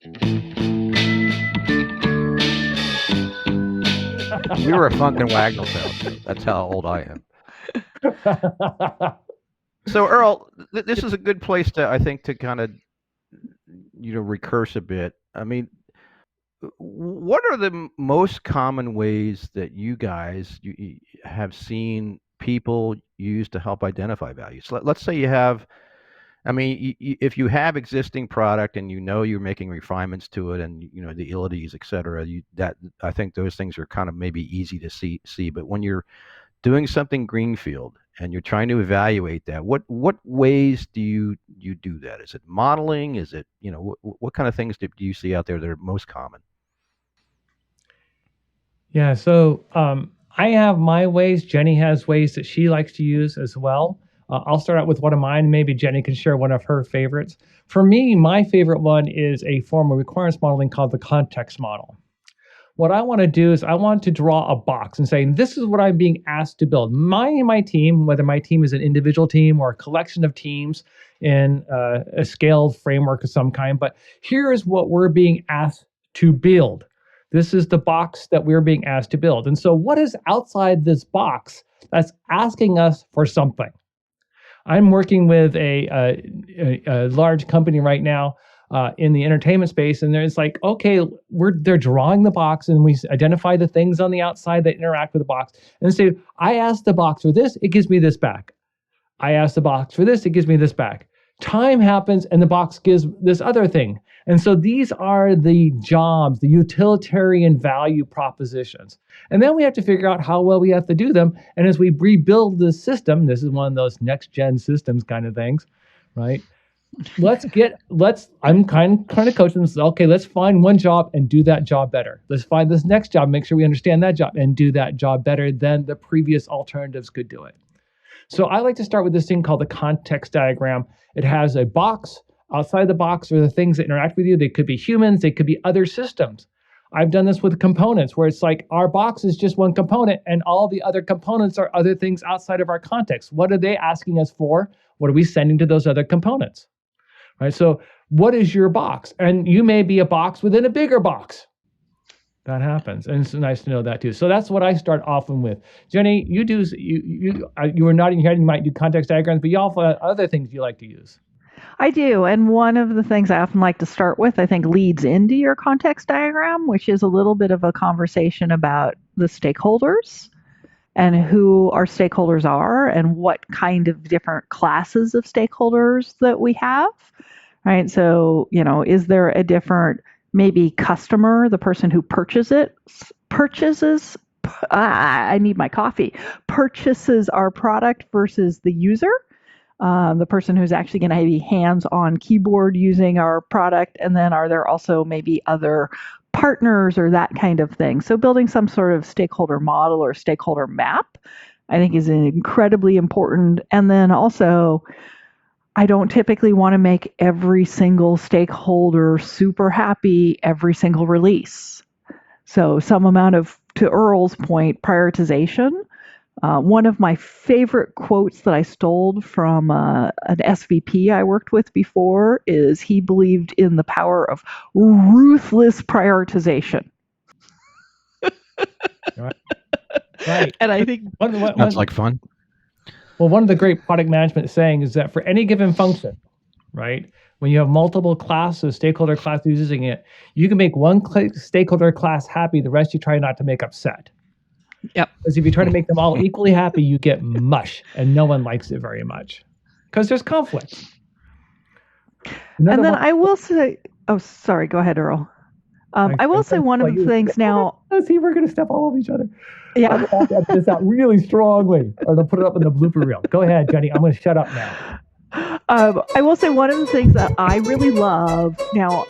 We were a Funk and Wagnalls house. That's how old I am. So Earl, this is a good place to, I think, to kind of, recurse a bit. I mean, what are the most common ways that you guys you have seen people use to help identify values? Let's say you have, I mean, if you have existing product and you're making refinements to it, and the abilities, et cetera, that I think those things are kind of maybe easy to see. But when you're doing something greenfield and you're trying to evaluate that, what ways do you do that? Is it modeling? Is it, what kind of things do you see out there that are most common? Yeah, so I have my ways. Jenny has ways that she likes to use as well. I'll start out with one of mine. Maybe Jenny can share one of her favorites. For me, my favorite one is a form of requirements modeling called the context model. What I want to do is I want to draw a box and say, this is what I'm being asked to build. My team, whether my team is an individual team or a collection of teams in a scaled framework of some kind, but here is what we're being asked to build. This is the box that we're being asked to build. And so what is outside this box that's asking us for something? I'm working with a large company right now in the entertainment space, and there's like, okay, they're drawing the box, and we identify the things on the outside that interact with the box, and say, I asked the box for this, it gives me this back. I asked the box for this, it gives me this back. Time happens, and the box gives this other thing. And so these are the jobs, the utilitarian value propositions. And then we have to figure out how well we have to do them. And as we rebuild the system, this is one of those next gen systems kind of things, right? I'm kind of coaching them. Okay, let's find one job and do that job better. Let's find this next job, make sure we understand that job and do that job better than the previous alternatives could do it. So I like to start with this thing called the context diagram. It has a box. Outside the box are the things that interact with you. They could be humans. They could be other systems. I've done this with components where it's like our box is just one component and all the other components are other things outside of our context. What are they asking us for? What are we sending to those other components? Right? So what is your box? And you may be a box within a bigger box. That happens, and it's nice to know that too. So that's what I start often with. Jenny, you were nodding your head. You might do context diagrams, but you also have other things you like to use. I do, and one of the things I often like to start with, I think, leads into your context diagram, which is a little bit of a conversation about the stakeholders and who our stakeholders are, and what kind of different classes of stakeholders that we have. Right? So, is there a different maybe customer, the person who purchases I need my coffee, purchases our product versus the user, the person who's actually going to be hands-on keyboard using our product, and then are there also maybe other partners or that kind of thing. So building some sort of stakeholder model or stakeholder map, I think, is incredibly important. And then also, I don't typically want to make every single stakeholder super happy every single release. So some amount of, to Earl's point, prioritization. One of my favorite quotes that I stole from an SVP I worked with before is he believed in the power of ruthless prioritization. Right. And I think Sounds like fun. Well, one of the great product management saying is that for any given function, right, when you have multiple classes, stakeholder classes using it, you can make one stakeholder class happy, the rest you try not to make upset. Yep. Because if you try to make them all equally happy, you get mush, and no one likes it very much because there's conflict. I will say, oh, sorry, go ahead, Earl. I will say one of the things now. See, we're going to step all over each other. Yeah. I'm going to have to edit this out really strongly, or they'll put it up in the blooper reel. Go ahead, Jenny. I'm going to shut up now. I will say one of the things that I really love now.